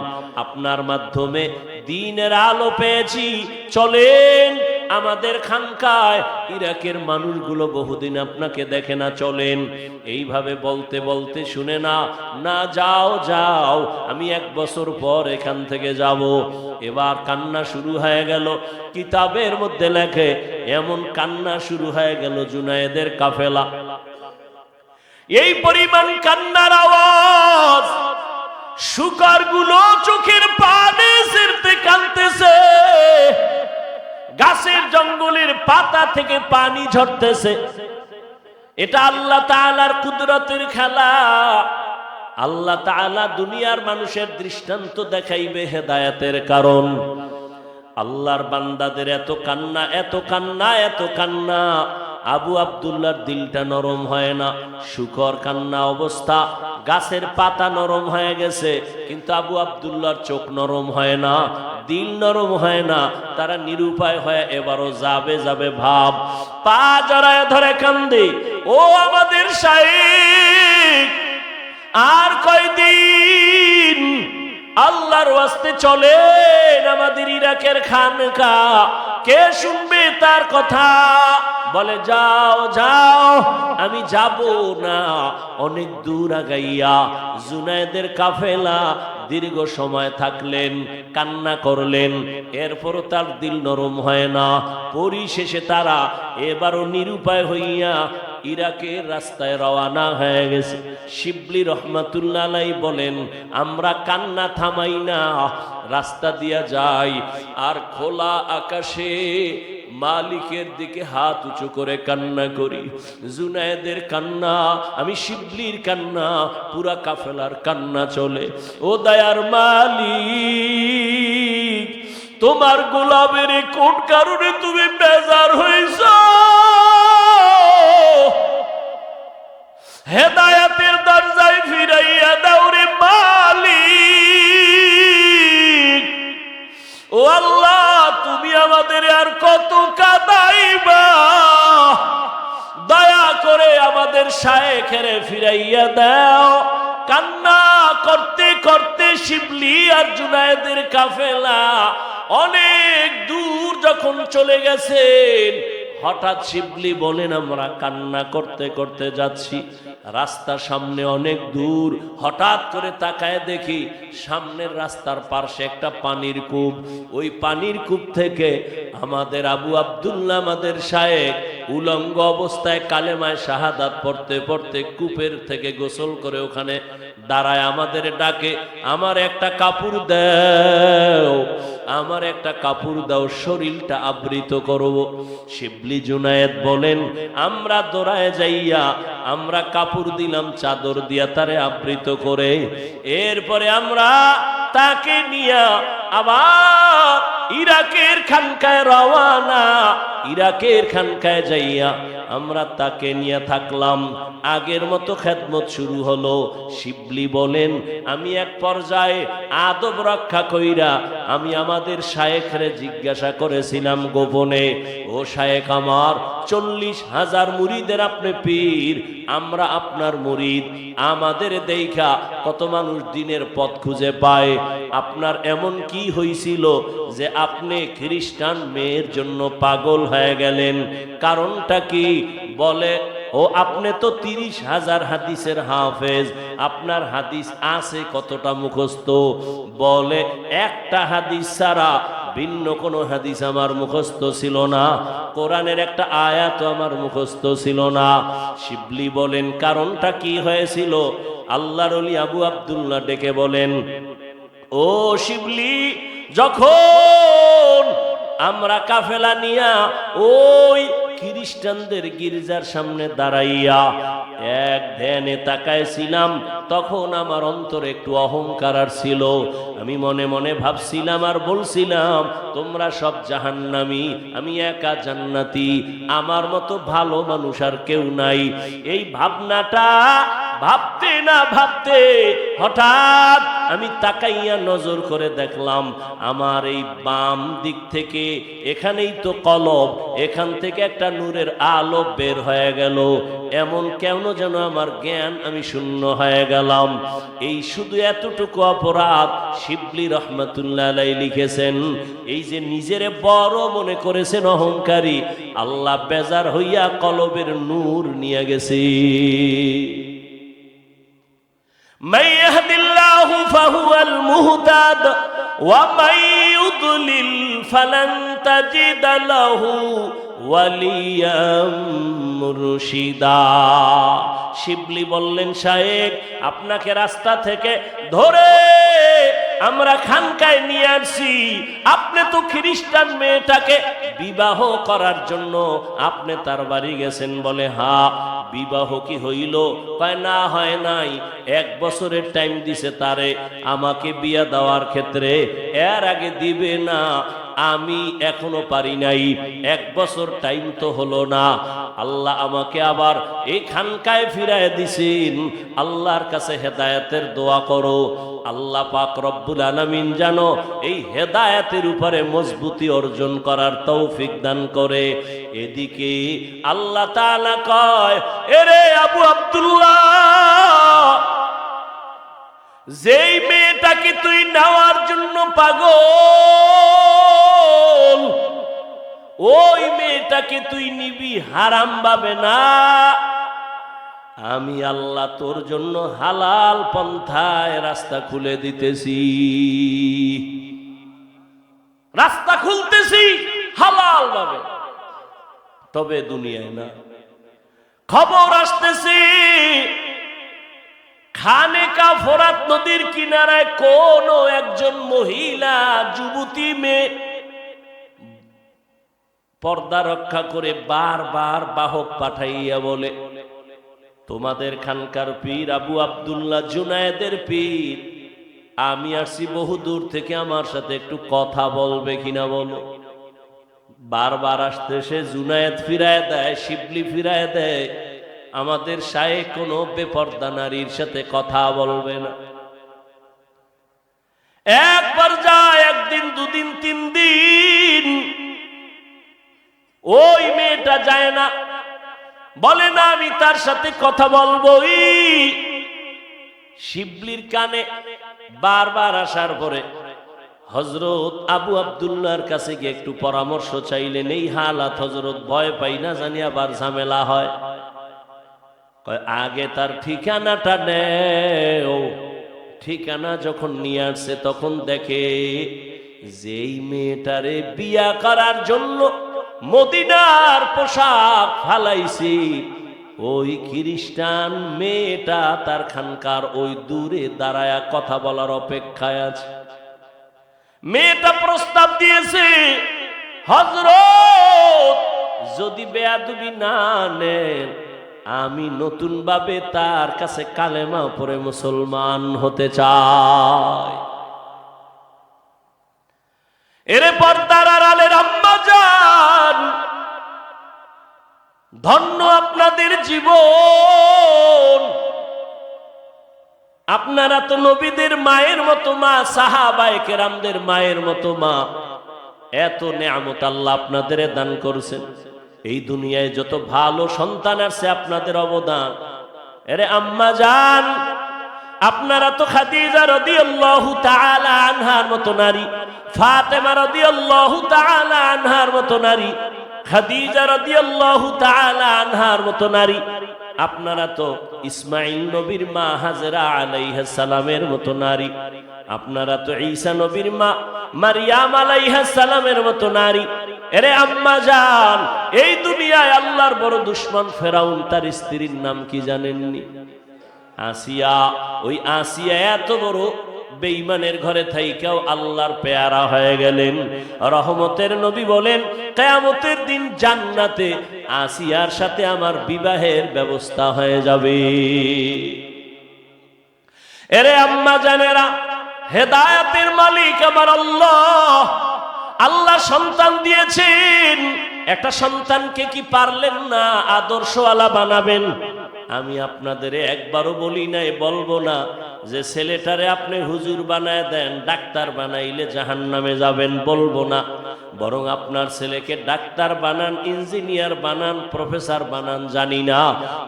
আপনার মাধ্যমে দ্বীনের আলো পেয়েছি, চলেন আমাদের খানকায়। ইরাকের মানুষগুলো বহুদিন আপনাকে দেখে না, চলেন। এইভাবে বলতে বলতে শুনে না, না যাও যাও, আমি 1 বছর পর এখান থেকে যাব। এবার কান্না শুরু হয়ে গেল। কিতাবের মধ্যে লেখে এমন কান্না শুরু হয়ে গেল জুনায়েদের কাফেলা, এই পরিমাণ কান্নার আওয়াজ, শুকরগুলো চোখের পানি ছেড়তে কাঁদতেছে, গাছের জঙ্গলের পাতা থেকে পানি ঝরতেছে। এটা আল্লাহ তাআলার কুদরতের খেলা। আল্লাহ তাআলা দুনিয়ার মানুষের দৃষ্টান্ত দেখাইবে হেদায়েতের কারণ। আল্লাহর বান্দাদের এত কান্না, এত কান্না, এত কান্না, আবু আব্দুল্লাহর দিলটা নরম হয় না। শুকর কান্না অবস্থা, গাছের পাতা নরম হয়ে গেছে, কিন্তু আবু আব্দুল্লাহর চোখ নরম হয় না, দিল নরম হয় না। তারা নিরুপায় হয়ে এবারও যাবে যাবে ভাব, পা জড়ায় ধরে কান্দে, ও আমাদের শাইখ, আর কয়দিন আল্লাহর ওয়াস্তে চলেন আমাদের ইরাকের খানকা, কে শুনবে তার কথা? বলে, যাও যাও, আমি যাব না। অনেক দূর আগাইয়া জুনায়েদের কাফেলা দীর্ঘ সময় থাকলেন, কান্না করলেন, এরপরও তার দিল নরম হয় না। পরিশেষে তারা এবারও নিরুপায় হইয়া ইরাকের রাস্তায় রওনা হয়ে গেছে। শিবলি রহমাতুল্লাহ আলাইহি বলেন, আমরা কান্না থামাই না, রাস্তা দিয়া যাই, আর খোলা আকাশে মালিকের দিকে হাত উঁচু করে কান্না করি। জুনায়েদের কান্না, আমি শিবলির কান্না, পুরা কাফেলার কান্না চলে। ও দয়ার মালিক, তোমার গোলামের কোন কারণে তুমি বেজার হইছ? হেদায়েতের দরজায় ফিরাইয়া দাও রে মালিক। ও আল্লাহ, তুমি আমাদের আর কত কাঁদাইবা? দয়া করে আমাদের শায়েখের ফিরাইয়া দাও। কান্না করতে করতে শিবলি আর জুনায়েদের কাফেলা অনেক দূর যখন চলে গেছেন, হঠাৎ শিবলি বলেন, আমরা কান্না করতে করতে যাচ্ছি, রাস্তা সামনে অনেক দূর, হঠাৎ করে তাকায় দেখি সামনের রাস্তার পাশে একটা পানির কূপ। ওই পানির কূপ থেকে আমাদের আবু আব্দুল্লাহ, আমাদের শায়েখ, উলঙ্গ অবস্থায় কালেমায় শাহাদাত পড়তে পড়তে কূপের থেকে গোসল করে ওখানে দাঁড়ায় আমাদের ডাকে, আমার একটা কাপড় দাও, আমার একটা কাপড় দাও, শরীরটা আবৃত করব। শিবলি জুনায়েদ বলেন, আমরা দৌড়ায় যাইয়া আমরা কাপড় দিলাম, চাদর দিয়া তারে আবৃত করে। এরপরে আমরা তাকে নিয়া আবার ইরাকের খানকায় রওয়ানা। ইরাকের খানকায় যাইয়া আমরা তাকে নিয়ে থাকলাম। আগের মতো খেদমত শুরু হলো। শিবলি বলেন, আমি এক পর্যায়ে আদব রক্ষা কইরা আমি আমাদের শায়েখরে জিজ্ঞাসা করেছিলাম গোপনে, ও শায়েখ আমার, 40,000 মুরিদের আপনি পীর, আমরা আপনার মুরিদ, আমাদের দেখা কত মানুষ দিনের পথ খুঁজে পায়, আপনার এমন কি হয়েছিল যে আপনি খ্রিস্টান মেয়ের জন্য পাগল হয়ে গেলেন? কারণটা কি? বলে, ও আপনি তো 30,000 হাদিসের হাফেজ, আপনার হাদিস আছে কতটা মুখস্থ? বলে, একটা হাদিস ছাড়া ভিন্ন কোন হাদিস আমার মুখস্থ ছিল না, কোরআনের একটা আয়াত আমার মুখস্থ ছিল না। শিবলি বলেন, কারণটা কি হয়েছিল? আল্লাহর ওলি আবু আব্দুল্লাহ ডেকে বলেন, ও শিবলি, যখন আমরা কাফেলা নিয়া ওই খ্রিস্টানদের গির্জার সামনে দাঁড়াইয়া এক ধ্যানে তাকাইছিলাম, তখন আমার অন্তরে একটু অহংকার আর ছিল। আমি মনে মনে ভাবছিলাম আর বলছিলাম, তোমরা সব জাহান্নামী, আমি একা জান্নাতি, আমার মতো ভালো মানুষ আর কেউ নাই। এই ভাবনাটা ভাবতে না ভাবতে হঠাৎ আমি তাকাইয়া নজর করে দেখলাম, আমার এই বাম দিক থেকে, এখানেই তো কলব, এখান থেকে একটা নূরের আলো বের হয়ে গেল। এমন কেন যেন আমার জ্ঞান, আমি শূন্য হয়ে গেলাম। এই শুধু এতটুকু অপরাধ শিবলি রহমাতুল্লাহ আলাইহি লিখেছেন। এই যে নিজেরে বড় মনে করেছেন, অহংকারী, আল্লাহ বেজার হইয়া কলবের নূর নিয়ে গেছে। من يهد الله فهو المهتد ومن يضلل فلن تجد له وليا মুরশিদা। শিবলি বললেন, শায়েখ, আপনাকে রাস্তা থেকে ধরে আমরা খানকায় নিয়ে আসছি। আপনি তো খ্রিস্টান মেয়েটাকে বিবাহ করার জন্য আপনি তার বাড়ি গেছেন। বলে, হ্যাঁ। বিবাহ কি হইল? কয়, না, হয় নাই। 1 বছরের টাইম দিছে তারে আমাকে বিয়া দেওয়ার ক্ষেত্রে, এর আগে দিবে না। আমি এখনো পারি নাই, 1 বছর টাইম তো হলো না। আল্লাহ আমাকে আবার এই খানকায় ফিরায় দিছেন। আল্লাহর কাছে হেদায়েতের দোয়া করো, আল্লাহ পাক রব্বুল আলামিন যেন এই হেদায়েতের উপরে মজবুতি অর্জন করার তৌফিক দান করে। এদিকে আল্লাহ তাআলা কয়, এরে আবু আব্দুল্লাহ, যেই মেয়েটাকে তুই নেওয়ার জন্য পাগল, ওই মেয়েটাকে তুই নিবি হারাম ভাবে না। আমি আল্লাহ তোর জন্য হালাল পন্থায় রাস্তা খুলে দিতেছি, রাস্তা খুলতেছি হালাল ভাবে। তবে দুনিয়ায় না। খবর আসতেছি, খানেকা ফোরাত নদীর কিনারায় কোন একজন মহিলা যুবতী মেয়ে পর্দা রক্ষা করে বারবার বাহক পাঠাইয়া বলে, তোমাদের খানকার পীর আবু আব্দুল্লাহ জুনায়েদের পীর, আমি আসছি বহু দূর থেকে, আমার সাথে একটু কথা বলবে কিনা বলো। বারবার আসতে সে জুনায়েদ ফিরায় দেয়, শিবলি ফিরায় দেয়, আমাদের শায়েখ কোনো বেপর্দা নারীর সাথে কথা বলবে না। একবার যায়, একদিন, 2 দিন, 3 দিন, ওই মেয়েটা যায় না, বলে না আমি তার সাথে কথা বলবোই। শিবলির কানে বারবার আসার পরে হযরত আবু আব্দুল্লাহর কাছে গিয়ে একটু পরামর্শ চাইলেন। এই হালাত হযরত, ভয় পাই না জানি আবার ঝামেলা হয়। আগে তার ঠিকানাটা নেও। ঠিকানা যখন নিয়ে আসছে, তখন দেখে যেই মেয়েটারে বিয়া করার জন্য মদিনার পোশাক ফালাইছি, ওই খ্রিস্টান মেয়েটা তার খানকার ওই দূরে দাঁড়ায়া কথা বলার অপেক্ষায় আছে। মেয়েটা প্রস্তাব দিয়েছে, হযরত যদি বেয়াদবি না নেন, আমি নতুন ভাবে তার কাছে কালেমা পড়ে মুসলমান হতে চাই। এরে পর্দার আড়ালের আম্মা জান, ধন্য আপনাদের জীবন। আপনারা তো নবীদের মায়ের মতো মা, সাহাবায়ে কেরামদের মায়ের মতো মা। এত নেয়ামত আল্লাহ আপনাদের দান করেছেন। এই দুনিয়ায় যত ভালো সন্তান আছে, আপনাদের অবদান। এরে আম্মা জান, আপনারা তো খাদিজা রাদিয়াল্লাহু তাআলা আনহার মতো নারী, ফাতেমা রাদিয়াল্লাহু তাআলা আনহার মতো নারী, খাদিজা রাদিয়াল্লাহু তাআলা আনহার মতো নারী। আপনারা তো ইসমাঈল নবীর মা হাজেরা আলাইহিস সালামের মতো নারী। আপনারা তো ঈসা নবীর মা মারইয়াম আলাইহিস সালামের মতো নারী। এরে আম্মা জান, এই দুনিয়ায় আল্লাহর বড় দুশমন ফেরাউন, তার স্ত্রীর নাম কি জানেননি? আসিয়া। ওই আসিয়া এত বড় বেঈমানের ঘরে থাইকাও আল্লাহর পেয়ারা হয়ে গেলেন। রহমতের নবী বলেন, কিয়ামতের দিন জান্নাতে আসিয়ার সাথে আমার বিবাহের ব্যবস্থা হয়ে যাবে। এরে আম্মা জানেরা, হেদায়েতের মালিক আমার আল্লাহ। আল্লাহ সন্তান দিয়েছেন, একটা সন্তানকে কি পারলেন না আদর্শওয়ালা বানাবেন? আমি আপনাদের একবারও বলি নাই, বলবো না যে ছেলেটারে আপনি হুজুর বানায় দেন, ডাক্তার বানাইলে জাহান্নামে যাবেন, বলবো না। বরং আপনার ছেলেকে ডাক্তার বানান, ইঞ্জিনিয়ার বানান, প্রফেসর বানান, জানি না,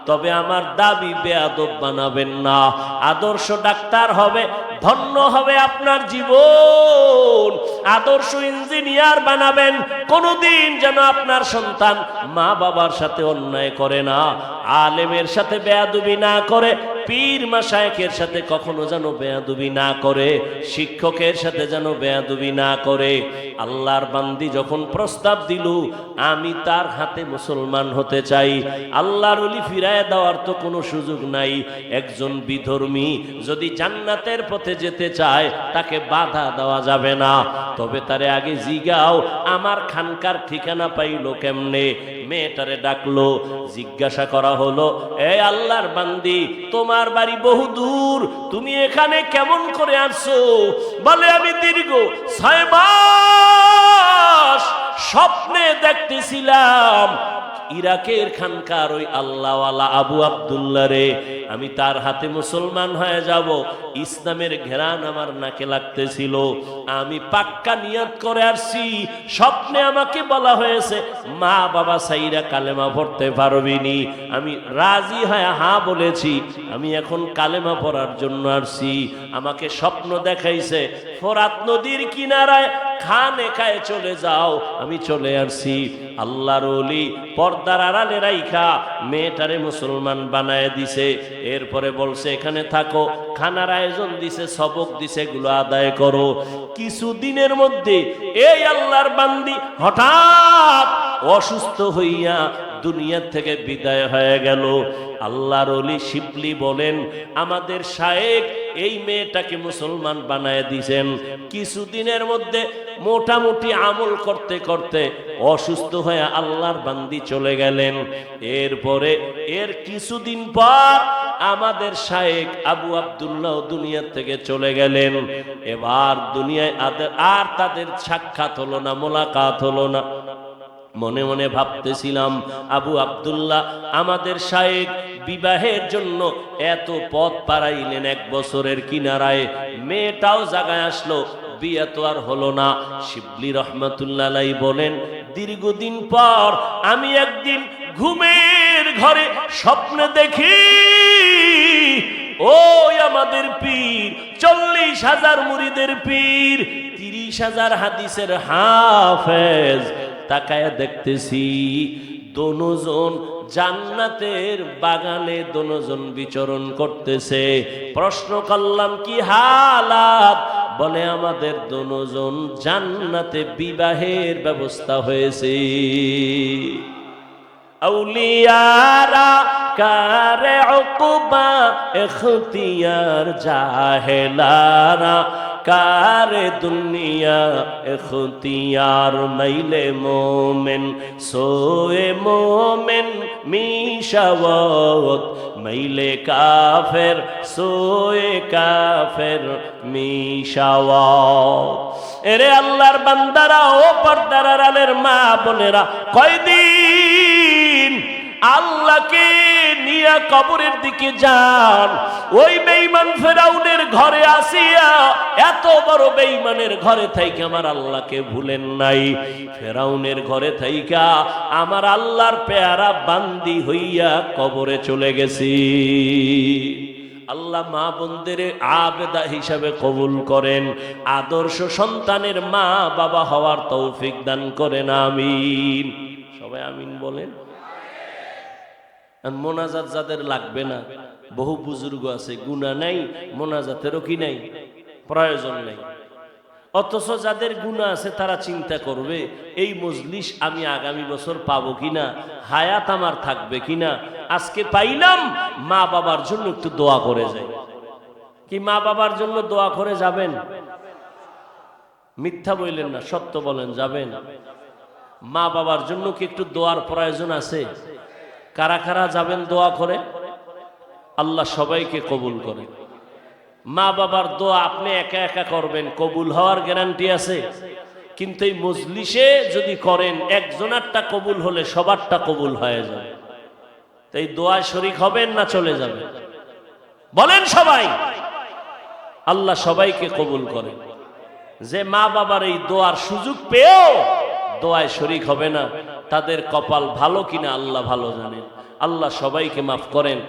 তবে আমার দাবি বেয়াদব বানাবেন না। আদর্শ ডাক্তার হবে, ধন্য হবে আপনার জীবন। আদর্শ ইঞ্জিনিয়ার বানাবেন, কোনদিন যেন আপনার সন্তান মা বাবার সাথে অন্যায় করে না, আলেমের সাথে বেয়াদবি না করে, পীর মাশায়েখের সাথে কখনো যেন বেয়াদবি না করে, শিক্ষকের সাথে যেন বেয়াদবি না করে। আল্লাহর বান্দি যখন প্রস্তাব দিল আমি তার হাতে মুসলমান হতে চাই, আল্লাহর ওলি ফিরায় দেওয়ার তো কোনো সুযোগ নাই। একজন বিধর্মী যদি জান্নাতের পথে যেতে চায় তাকে বাধা দেওয়া যাবে না। তবে তারে আগে জিগাও আমার খানকার ঠিকানা পাইলো কেমনে। মেয়েটারে ডাকলো, জিজ্ঞাসা করা হলো, এই আল্লাহর বান্দি তোমার বাড়ি বহু দূর, তুমি এখানে কেমন করে আসছো? বলে আমি দীর্ঘ 6 মাস স্বপ্নে দেখতেছিলাম ইরাকের খানকার ওই আল্লাহওয়ালা আবু আব্দুল্লাহ রে, আমি তার হাতে মুসলমান হয়ে যাব। ইসলামের ঘেরান আমার নাকে লাগতেছিল, আমি পাক্কা নিয়ত করে আসছি। স্বপ্নে আমাকে বলা হয়েছে মা বাবা সাইরা কালেমা পড়তে পারবিনি। আমি রাজি হয়ে হ্যাঁ বলেছি, আমি এখন কালেমা পড়ার জন্য আসছি। আমাকে স্বপ্ন দেখাইছে ফোরাত নদীর কিনারায় খানে খায় চলে যাও, আমি চলে আসছি। আল্লাহর ওলি পর্দার আড়ালে রাইখা মেয়েটারে মুসলমান বানায় দিছে। এরপরে বলছে এখানে থাকো, খানার আয়োজন দিছে, সবক দিছে, এগুলো আদায় করো। কিছুদিনের মধ্যে এই আল্লাহর বান্দি হঠাৎ অসুস্থ হইয়া দুনিয়ার থেকে বিদায় হয়ে গেল। আল্লাহর ওলি শিবলি বলেন আমাদের শায়েখ এই মেয়েটাকে মুসলমান বানায় দিয়েছেন। কিছুদিনের মধ্যে মোটামুটি আমল করতে করতে অসুস্থ হয়ে আল্লাহর বান্দি চলে গেলেন। এরপরে এর কিছুদিন পর আমাদের শায়েখ আবু আব্দুল্লাহ দুনিয়ার থেকে চলে গেলেন। এবার দুনিয়ায় আর তাদের সাক্ষাৎ হলো না, মোলাকাত হলো না। মনে মনে ভাবতেছিলাম আবু আব্দুল্লাহ আমাদের শায়েখ বিবাহের জন্য এত পথ পাড়াইলেন, 1 বছরের কিনারায়, মেয়েটাও জায়গায় আসলো, বিয়ে তো আর হলো না। শিবলি রহমাতুল্লাহ আলাইহি বলেন দীর্ঘদিন পর আমি একদিন ঘুমের ঘরে স্বপ্নে দেখি ওই আমাদের পীর, 40,000 মুরিদের পীর, 30,000 হাদিসের হাফেজ, তাকায় দেখতেছি দোনোজন জান্নাতের বাগানে দোনোজন বিচরণ করতেছে। প্রশ্ন করলাম কি হালাত? বলে আমাদের দোনোজন জান্নাতে বিবাহের ব্যবস্থা হয়েছে। আউলিয়ারা কারে উকবা ইখতিয়ার, জাহেলারা কারে দুনিয়া ইখতিয়ার, মাইলে মোমেন সোয়ে মোমেন মিশাওয়াত, মাইলে কাফের সোয়ে কাফের মিশাওয়াত। এরে আল্লাহর বান্দারা ও পর্দার আড়ালের মা বোনেরা, কয়দিন আল্লাহকে নিয়ে কবরের দিকে যান। ওই বেঈমান ফেরাউনের ঘরে আসিয়া এত বড় বেঈমানের ঘরে থাইকা আমার আল্লাহকে ভুলেন নাই। ফেরাউনের ঘরে থাইকা আমার আল্লাহর পেয়ারা বান্দি হইয়া কবরে চলে গেছি। আল্লাহ মা বোনদের আবেদা হিসাবে কবুল করেন, আদর্শ সন্তানের মা বাবা হওয়ার তৌফিক দান করেন, আমিন। সবাই আমিন বলেন। মোনাজাত যাদের লাগবে না, বহু বুজুর্গ আছে, গুনাহ নাই, মোনাজাতেরও কি নাই, প্রয়োজন নেই। অথচ যাদের গুনাহ আছে তারা চিন্তা করবে এই মজলিস আমি আগামী বছর পাবো কিনা, হায়াত আমার থাকবে কিনা। আজকে পাইলাম, মা বাবার জন্য একটু দোয়া করে যাই। কি মা বাবার জন্য দোয়া করে যাবেন? মিথ্যা বললেন না, সত্য বলেন, যাবেন? মা বাবার জন্য কি একটু দোয়ার প্রয়োজন আছে? কারা কারা যাবেন দোয়া করে? আল্লাহ সবাইকে কবুল করে। মা বাবার দোয়া আপনি একা একা করবেন, কবুল হওয়ার গ্যারান্টি আছে? কিন্তু এই মজলিসে যদি করেন, একজনেরটা কবুল হলে সবারটা কবুল হয়ে যাবে। তো এই দোয়ায় শরীক হবেন না চলে যাবেন? বলেন সবাই। আল্লাহ সবাইকে কবুল করে। যে মা বাবার এই দোয়ার সুযোগ পেয়েও দোয়ায় শরীক হবে না, তাদের কপাল ভালো কিনা আল্লাহ ভালো জানেন। আল্লাহ সবাইকে মাফ করেন।